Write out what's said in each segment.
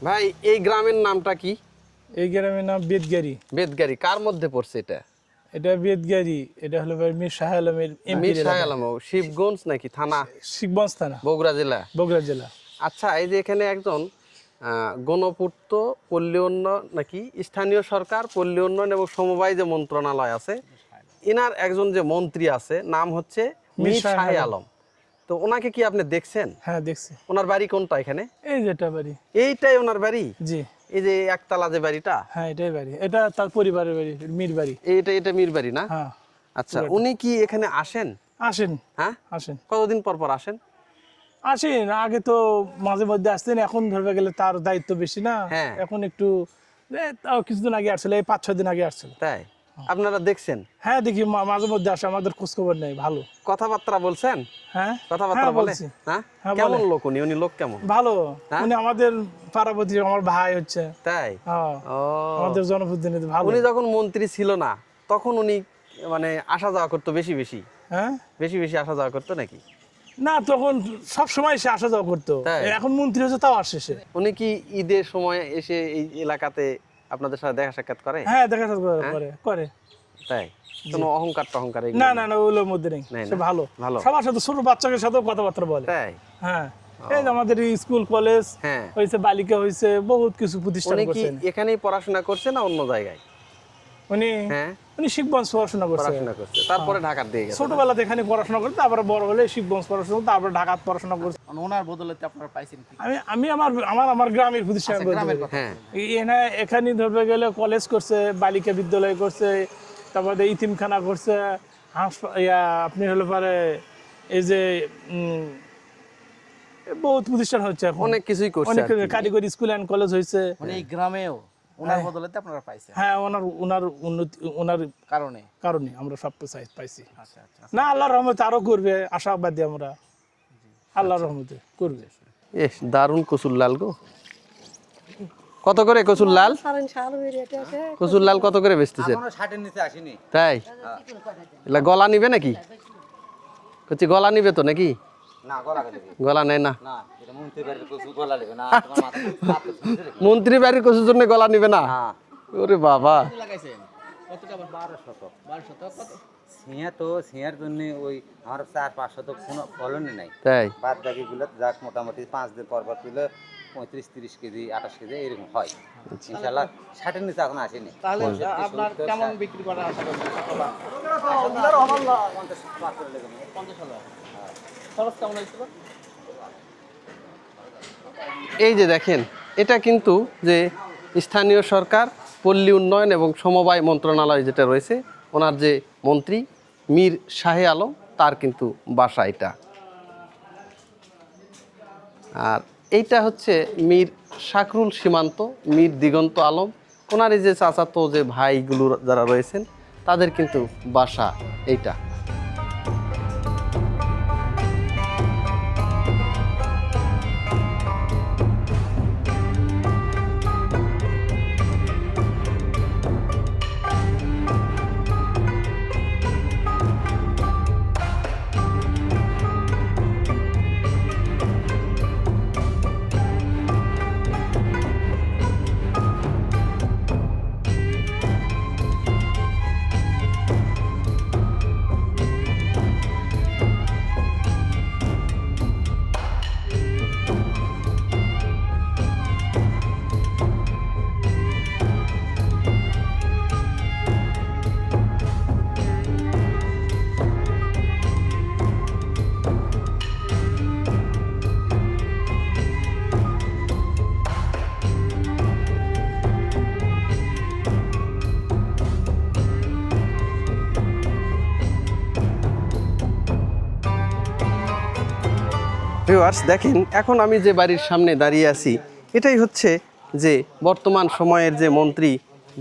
ভাই এই গ্রামের নামটা কি? এই গ্রামের নাম বেদগাড়ি। বেদগাড়ি কার মধ্যে পড়ছে এটা? এটা বেদগাড়ি, এটা হলো ভাই মীর শাহ আলমের মীর শাহ আলম শিবগঞ্জ নাকি থানা? শিবগঞ্জ থানা, বগুড়া জেলা। বগুড়া জেলা। আচ্ছা, এই যে এখানে একজন গণপূর্ত পল্লী উন্নয়ন নাকি স্থানীয় সরকার পল্লী উন্নয়ন এবং সমবায় যে মন্ত্রণালয় আছে, এনার একজন যে মন্ত্রী আছে নাম হচ্ছে মীর শাহ আলম। তো ওনাকে কি আপনি দেখছেন? হ্যাঁ দেখছি। ওনার বাড়ি কোনটা এখানে? এই যেটা বাড়ি, এইটাই ওনার বাড়ি? জি। এই যে একতলা যে বাড়িটা? হ্যাঁ এটাই বাড়ি, এটা তার পরিবারের বাড়ি, মীর বাড়ি। এটা মীর বাড়ি না? হ্যাঁ। আচ্ছা, উনি কি এখানে আসেন? আসেন। হ্যাঁ আসেন। কতদিন পর পর আসেন? আসেন, আগে তো মাঝে মধ্যে আসতেন, এখন ধরবে গেলে তার দায়িত্ব বেশি না। হ্যাঁ। এখন একটু তাও কিছুদিন আগে আসছিল, এই 5-6 দিন আগে আসছিল। তাই আপনারা দেখছেন? হ্যাঁ দেখি, মাঝে মধ্যে আসে, আমাদের খোঁজ খবর নেই। ভালো কথাবার্তা বলছেন? হ্যাঁ কথাবার্তা বলে? বলছি। হ্যাঁ হ্যাঁ, কেমন বলে। লোক উনি? উনি লোক কেমন? ভালো। হ্যাঁ? উনি আমাদের পাড়াপতি, আমার ভাই হচ্ছে। তাই? হ্যাঁ, ও, আমাদের জনপ্রতিনিধি ভালো। উনি যখন মন্ত্রী ছিল না তখন উনি মানে আসা যাওয়া করতো বেশি বেশি? হ্যাঁ বেশি বেশি আসা যাওয়া করতো নাকি? না, তখন সব সময় সে আসা যাওয়া করতো। তাই? এখন মন্ত্রী হচ্ছে, তাও আসে সে। উনি কি ঈদের সময় এসে এই এলাকাতে আপনাদের সাথে দেখা সাক্ষাৎ করে? হ্যাঁ দেখা সাক্ষাৎ করে করে। তাই? কোনো অহংকার টহংকার এগুলো না নেই? না না, ওগুলোর মধ্যে নেই। নেই সে না? ভালো ভালো। সবার সাথে, ছোট বাচ্চাদের সাথেও কথাবার্তা বলে। তাই? হ্যাঁ, এই যে আমাদের স্কুল কলেজ হ্যাঁ। হয়েছে, বালিকা হয়েছে, বহুত কিছু প্রতিষ্ঠান উনি কি করছেন। এখানেই পড়াশোনা করছে না অন্য জায়গায়? উনি হ্যাঁ উনি শিবগঞ্জ পড়াশোনা করছে। পড়াশোনা করছে, তারপরে ঢাকার দিয়ে গেছে। ছোটবেলাতে এখানে পড়াশোনা করে, তারপরে বড় হলে শিবগঞ্জ পড়াশোনা, তারপরে ঢাকা পড়াশোনা করছে। ওনার বদলতে আপনারা পাইছেন কি? আমি আমি আমার আমার আমার গ্রামের প্রতিষ্ঠান আচ্ছা, করতে গ্রামের পারি। কথা। হ্যাঁ এখানে ধরবে গেলে কলেজ করছে, বালিকা বিদ্যালয় করছে, তারপরে ইতিমখানা করছে, আপনি হলে পারে এই যে বহুত প্রতিষ্ঠান হচ্ছে এখন, অনেক কিছুই করছে অনেক আর কি। কারিগরি স্কুল অ্যান্ড কলেজ হয়েছে। মানে এই গ্রামেও ওনার বদলতে আপনারা পাইছেন হ্যাঁ, ওনার ওনার উন্নতি, ওনার কারণে। কারণে আমরা সব পাইছি। আচ্ছা আচ্ছা। না, আল্লাহর রহমতে আরো করবে, আশাবাদী আমরা। আল্লাহর রহমতে করবে। এস দারুণ কচুর লাল গো। কত করে কচুর লাল? কচুর লাল কত করে বেচতেছেন? এখনো 60 এর নিচে আসেনি। তাই? এলা গলা নিবে নাকি? কচি গলা নিবে তো নাকি? না, গলা কেটে দিই। গলা নেয় না? না, এটা মন্ত্রী বাড়ির কিছু গলা নেবে না, তোমার মাথা মন্ত্রী বাড়ির কচুর জন্য গলা নিবে না? হ্যাঁ। ওরে বাবা। লাগাইছেন কত টাকা? 1200 কত? সিয়া তো সিয়ার জন্য ওই আমার 4-500 কোনো ফলনই নাই। তাই? বাদ বাকিগুলো যাক মোটামুটি 5 দিন পর পর তুলে 35-30 কেজি 28 কেজি এরকম হয়। ইনশাআল্লাহ 60 এর নিচে এখন আসেনি। তাহলে আপনার কেমন বিক্রি করা আশা করছেন? এই যে দেখেন, এটা কিন্তু যে স্থানীয় সরকার পল্লী উন্নয়ন এবং সমবায় মন্ত্রণালয় যেটা রয়েছে, ওনার যে মন্ত্রী মীর শাহ আলম, তার কিন্তু বাসা এটা। আর এইটা হচ্ছে মীর শাকরুল সীমান্ত, মীর দিগন্ত আলম, ওনার এই যে চাচাতো যে ভাইগুলো যারা রয়েছেন তাদের কিন্তু বাসা এইটা। ভিউয়ার্স দেখেন, এখন আমি যে বাড়ির সামনে দাঁড়িয়ে আছি, এটাই হচ্ছে যে বর্তমান সময়ের যে মন্ত্রী,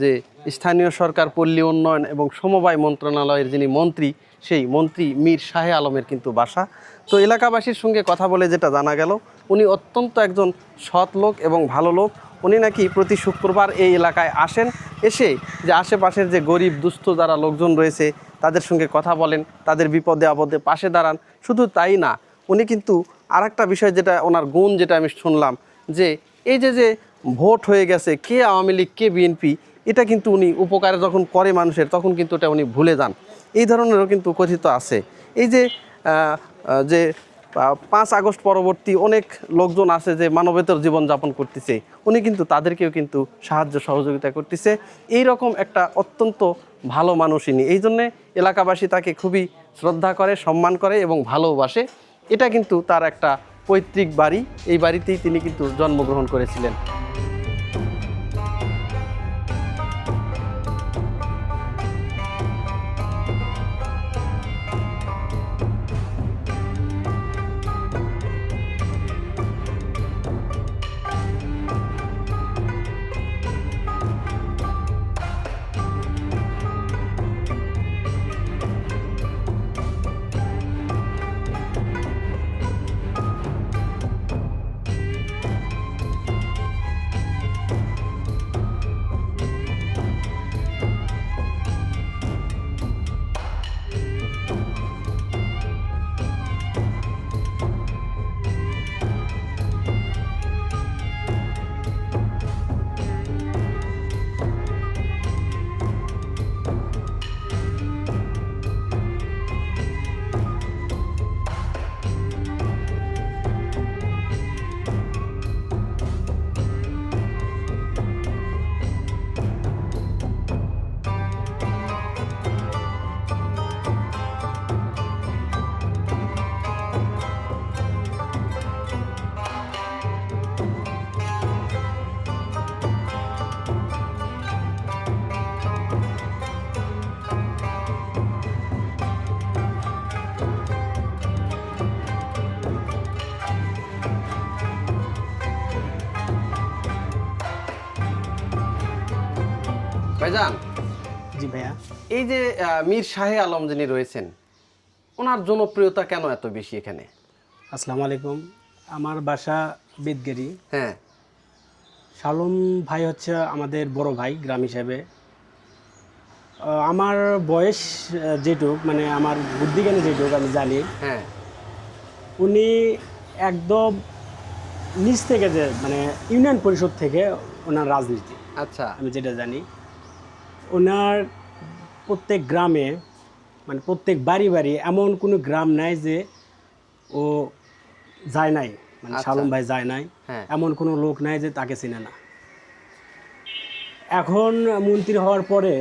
যে স্থানীয় সরকার পল্লী উন্নয়ন এবং সমবায় মন্ত্রণালয়ের যিনি মন্ত্রী, সেই মন্ত্রী মীর শাহ আলমের কিন্তু বাসা। তো এলাকাবাসীর সঙ্গে কথা বলে যেটা জানা গেল, উনি অত্যন্ত একজন সৎ লোক এবং ভালো লোক। উনি নাকি প্রতি শুক্রবার এই এলাকায় আসেন, এসে যে আশেপাশের যে গরিব দুস্থ যারা লোকজন রয়েছে তাদের সঙ্গে কথা বলেন, তাদের বিপদে আপদে পাশে দাঁড়ান। শুধু তাই না, উনি কিন্তু আরেকটা বিষয় যেটা ওনার গুণ, যেটা আমি শুনলাম, যে এই যে ভোট হয়ে গেছে, কে আওয়ামী লীগ কে বিএনপি, এটা কিন্তু উনি উপকারে যখন করে মানুষের তখন কিন্তু এটা উনি ভুলে যান। এই ধরনেরও কিন্তু কথিত আছে। এই যে যে 5 আগস্ট পরবর্তী অনেক লোকজন আছে যে মানবেতর জীবনযাপন করতেছে, উনি কিন্তু তাদেরকেও কিন্তু সাহায্য সহযোগিতা করতেছে। এই রকম একটা অত্যন্ত ভালো মানুষ ইনি। এই জন্যে এলাকাবাসী তাকে খুবই শ্রদ্ধা করে, সম্মান করে এবং ভালোবাসে। এটা কিন্তু তার একটা পৈতৃক বাড়ি, এই বাড়িতেই তিনি কিন্তু জন্মগ্রহণ করেছিলেন। ভাইজান, জি ভাইয়া। এই যে মীর শাহে আলম যিনি রয়েছেন, ওনার জনপ্রিয়তা কেন এত বেশি এখানে? আসসালামু আলাইকুম। আমার বাসা বেদগেরি। হ্যাঁ, শালম ভাই হচ্ছে আমাদের বড় ভাই গ্রাম হিসাবে। আমার বয়স যেটুক, মানে আমার বুদ্ধিজ্ঞানে যেটুক আমি জানি, হ্যাঁ, উনি একদম নিচ থেকে, যে মানে ইউনিয়ন পরিষদ থেকে ওনার রাজনীতি, আচ্ছা, আমি যেটা জানি, ওনার প্রত্যেক গ্রামে, মানে প্রত্যেক বাড়ি বাড়ি এমন কোনো গ্রাম নাই যে ও যায় নাই, মানে আচ্ছা। শালম ভাই যায় নাই, হ্যাঁ, এমন কোনো লোক নাই যে তাকে চিনে না। এখন মন্ত্রী হওয়ার পরে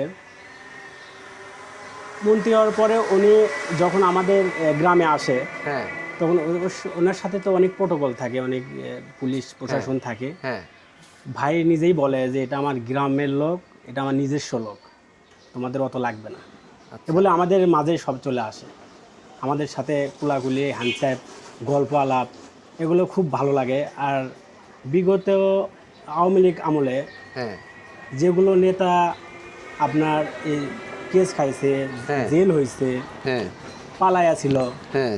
উনি যখন আমাদের গ্রামে আসে, হ্যাঁ, তখন ওনার সাথে তো অনেক প্রোটোকল থাকে, অনেক পুলিশ প্রশাসন থাকে। হ্যাঁ, ভাই নিজেই বলে যে এটা আমার গ্রামের লোক, এটা আমার নিজস্ব লোক, তোমাদের অত লাগবে না। আচ্ছা। এ বলে আমাদের মাঝে সব চলে আসে, আমাদের সাথে কুলাকুলি, হ্যান্ডস্যাপ, গল্প আলাপ, এগুলো খুব ভালো লাগে। আর বিগত আওয়ামী লীগ আমলে হ্যাঁ, যেগুলো নেতা আপনার এই কেস খাইছে, হ্যাঁ। জেল হয়েছে, হ্যাঁ, পালায়া ছিল, হ্যাঁ,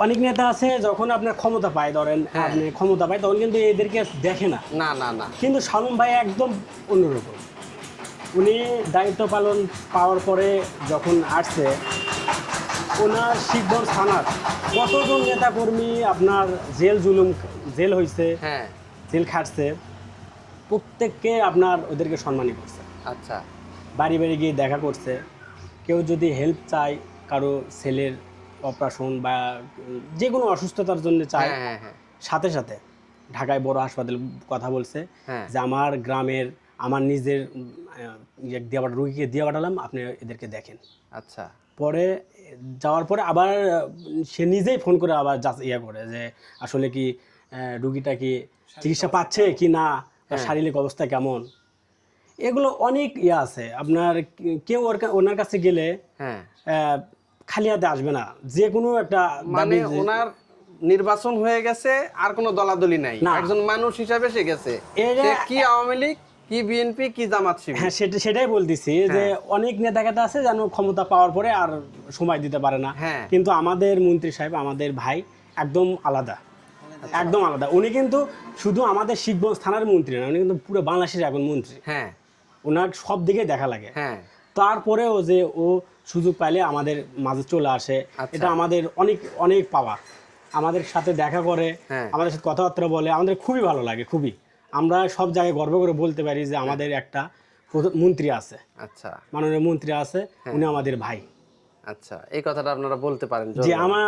অনেক নেতা আছে যখন আপনার ক্ষমতা পায়, ধরেন হ্যাঁ। আপনি ক্ষমতা পায়, তখন কিন্তু এদেরকে দেখে না। না না না, কিন্তু শালম ভাই একদম অন্যরকম। উনি দায়িত্ব পালন পাওয়ার পরে যখন আসছে, ওনার শিবগঞ্জ থানার কতজন নেতাকর্মী আপনার জেল হয়েছে, হ্যাঁ, জেল খাটছে, প্রত্যেককে আপনার ওদেরকে সম্মানী করছে, আচ্ছা, বাড়ি বাড়ি গিয়ে দেখা করছে। কেউ যদি হেল্প চায়, কারো ছেলের অপারেশন বা যে কোনো অসুস্থতার জন্য চায়, হ্যাঁ, হ্যাঁ, হ্যাঁ, সাথে সাথে ঢাকায় বড় হাসপাতাল কথা বলছে হ্যাঁ। যে আমার গ্রামের, আমার নিজের রুগীকে দিয়ে পাঠালাম, আপনি এদেরকে দেখেন। আচ্ছা, পরে যাওয়ার পরে আবার সে নিজেই ফোন করে আবার করে যে আসলে কি রুগীটা কি চিকিৎসা পাচ্ছে কি না, তার শারীরিক অবস্থা কেমন, এগুলো অনেক আছে আপনার। কেউ ওনার কাছে গেলে হ্যাঁ, খালি হাতে আসবে না, যে কোনো একটা মানে দাবি ওনার নির্বাচন হয়ে গেছে, আর কোনো দলাদলি নাই, না। একজন মানুষ হিসাবে সে গেছে। এরা- সে কি আওয়ামী লীগ, কি বিএনপি, কি জামাত শিবির। হ্যাঁ, সেটাই বলতেছি যে অনেক নেতাকেতা আছে যেন ক্ষমতা পাওয়ার পরে আর সময় দিতে পারে না। হ্যাঁ। কিন্তু আমাদের মন্ত্রী সাহেব, আমাদের ভাই একদম আলাদা, একদম আলাদা। উনি কিন্তু শুধু আমাদের শিবগঞ্জ থানার মন্ত্রী না, উনি কিন্তু পুরো বাংলাদেশের এখন মন্ত্রী। হ্যাঁ, ওনার সব দিকে দেখা লাগে। হ্যাঁ, তারপরেও যে ও সুযোগ পাইলে আমাদের মাঝে চলে আসে, আচ্ছা। এটা আমাদের অনেক অনেক পাওয়া। আমাদের সাথে দেখা করে, হ্যাঁ। আমাদের সাথে কথাবার্তা বলে, আমাদের খুবই ভালো লাগে, খুবই। আমরা সব জায়গায় গর্ব করে বলতে পারি যে আমাদের একটা মন্ত্রী আছে, আচ্ছা মাননীয় মন্ত্রী আছে, উনি আমাদের ভাই। আচ্ছা, এই কথাটা আপনারা বলতে পারেন যে আমরা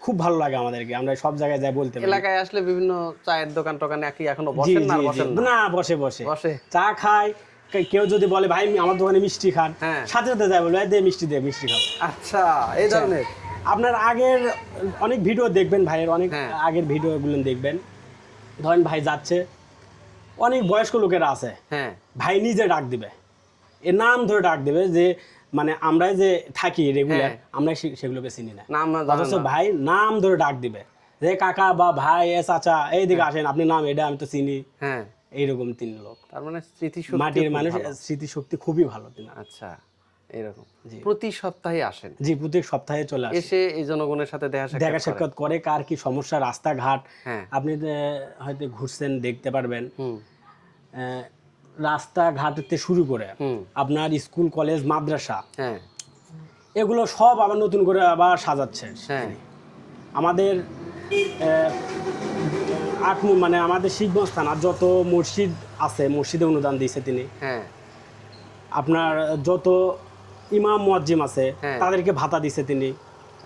খুব ভালো লাগে আমাদেরকে, আমরা সব জায়গায় যাই বলতে পারি। এলাকায় আসলে বিভিন্ন চায়ের দোকান টোকানে কি এখনো জি বসেন না? জি জি, বসেন না? না বসে বসে বসে। চা খায়, কেউ যদি বলে ভাই আমার দোকানে মিষ্টি খান, হ্যাঁ। সাথে সাথে যাই বলবে দে মিষ্টি খাবো। আচ্ছা, এই ধরনের। আপনার আগের অনেক ভিডিও দেখবেন ভাইয়ের, অনেক হ্যাঁ। আগের ভিডিওগুলো দেখবেন, ধরেন ভাই যাচ্ছে, অনেক বয়স্ক লোকেরা আছে, হ্যাঁ ভাই নিজে ডাক দিবে, এর নাম ধরে ডাক দিবে, যে মানে আমরা যে থাকি রেগুলার, হ্যাঁ। আমরা সেগুলোকে চিনি না, নাম না জানেন অথচ না। ভাই নাম ধরে ডাক দিবে যে কাকা বা ভাই, এ চাচা এইদিকে আসেন, আপনি নাম এটা আমি তো চিনি, হ্যাঁ, এইরকম 3 লোক। তার মানে স্মৃতিশক্তি মাটির খুব মানুষ, ভালো। স্মৃতিশক্তি খুবই ভালো তিনি। আচ্ছা, এরকম জি। প্রতি সপ্তাহে আসেন, জি, প্রত্যেক সপ্তাহে চলে আসে, এসে এই জনগণের সাথে দেখা দেখা সাক্ষাৎ করেন। সাক্ষাৎ করে, কার কি সমস্যা, রাস্তাঘাট হ্যাঁ। আপনি হয়তো ঘুরছেন দেখতে পারবেন, হুম রাস্তাঘাটতে শুরু করে হুম। আপনার স্কুল কলেজ মাদ্রাসা, হ্যাঁ এগুলো সব আবার নতুন করে আবার সাজাচ্ছে। হ্যাঁ আমাদের মানে আমাদের শিখগঞ্জ থানার যত মসজিদ আছে, মসজিদে অনুদান দিয়েছে তিনি। হ্যাঁ আপনার যত ইমাম মুয়াজ্জিম আছে, হ্যাঁ। তাদেরকে ভাতা দিছে তিনি।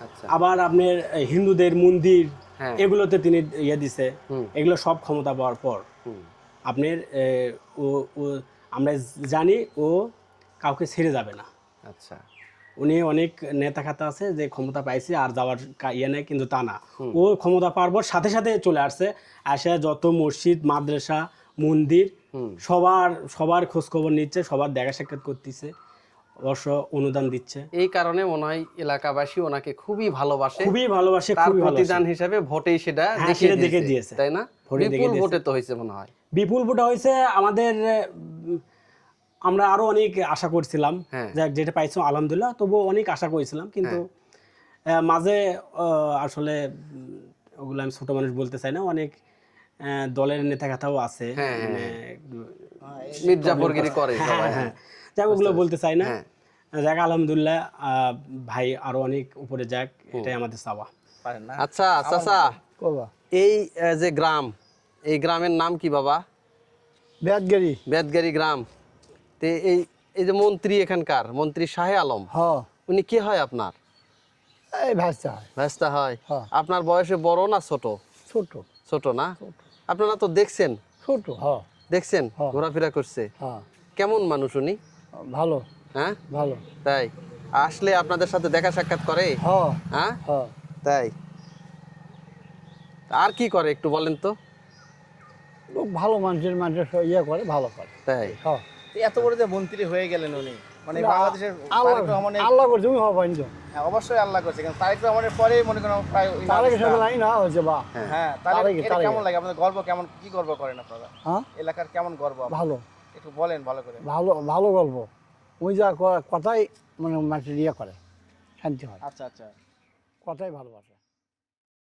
আচ্ছা আবার আপনার হিন্দুদের মন্দির, হ্যাঁ। এগুলোতে তিনি ইয়ে দিছে। হুম। এগুলো সব ক্ষমতা পাওয়ার পর হুম আপনার ও আমরা জানি ও কাউকে ছেড়ে যাবে না। আচ্ছা উনি অনেক নেতা খাতা আছে যে ক্ষমতা পাইছে আর যাওয়ার ইয়ে নেই, কিন্তু তা না, ও ক্ষমতা পাওয়ার পর সাথে সাথে চলে আসছে, আসে যত মসজিদ মাদ্রাসা মন্দির সবার খোঁজ খবর নিচ্ছে, সবার দেখা সাক্ষাৎ করতেছে, অবশ্য অনুদান দিচ্ছে। এই কারণে মনে হয় এলাকাবাসী ওনাকে খুবই ভালোবাসে, খুবই ভালোবাসে, তার খুবই ভালোবাসে। প্রতিদান হিসাবে ভোটেই সেটা হ্যাঁ, দেখিয়ে সেটা দেখে দিয়েছে। তাই না? ভোটে দেখে বিপুল দিয়েছে। ভোটে তো হয়েছে মনে হয়। বিপুল ভোটে হয়েছে আমাদের, আমরা আরো অনেক আশা করছিলাম, হ্যাঁ। যেটা পাইছো আলহামদুলিল্লাহ, তবুও অনেক আশা করেছিলাম, কিন্তু মাঝে আসলে ওগুলো আমি ছোট মানুষ বলতে চাই না, অনেক দলের নেতা কথাও আছে, হ্যাঁ, মানে মির্জাফরগিরি করে সবাই। হ্যাঁ, যাক ওগুলো বলতে চাই না। হ্যাঁ। যাক আলহামদুলিল্লাহ, ভাই আরো অনেক উপরে যাক, এটাই আমাদের চাওয়া। আচ্ছা চাচা, এই যে গ্রাম, এই গ্রামের নাম কি বাবা? বেদগাড়ি গ্রাম। তে এই যে মন্ত্রী, এখানকার মন্ত্রী শাহে আলম, উনি কি হয় আপনার? ভাস্তা হয়। আপনার বয়সে বড় না ছোট? ছোট না? আপনারা তো দেখছেন, দেখছেন ঘোরাফেরা করছে, কেমন মানুষ উনি? ভালো হ্যাঁ ভালো তাই আসলে আপনাদের সাথে দেখা সাক্ষাৎ করে? হ্যাঁ তাই। আর কি করে একটু বলেন তো? লোক ভালো মানুষের ইয়ে করে, ভালো করে। তাই এত বড় যে মন্ত্রী হয়ে গেলেন উনি, মানে বাংলাদেশের তারেক রহমানের, আল্লাহ করছে, তুমি হওয়া পাইনি তো। হ্যাঁ অবশ্যই আল্লাহ করছে, কিন্তু তারেক রহমানের পরে মনে করেন প্রায় ওই তারেকের মানুষটা- সাথে নাই না হয়েছে বা হ্যাঁ তারেক, তারেকে- এটা তারেকে। কেমন লাগে আপনাদের? গর্ব কেমন, কি গর্ব করেন আপনারা? হ্যাঁ এলাকার কেমন গর্ব আপনাদের? ভালো একটু বলেন ভালো করে। ভালো ভালো গল্প। ওই যা কথাই মানে মানুষের ইয়ে করে, শান্তি হয়, আচ্ছা আচ্ছা। কথাই ভালোবাসে।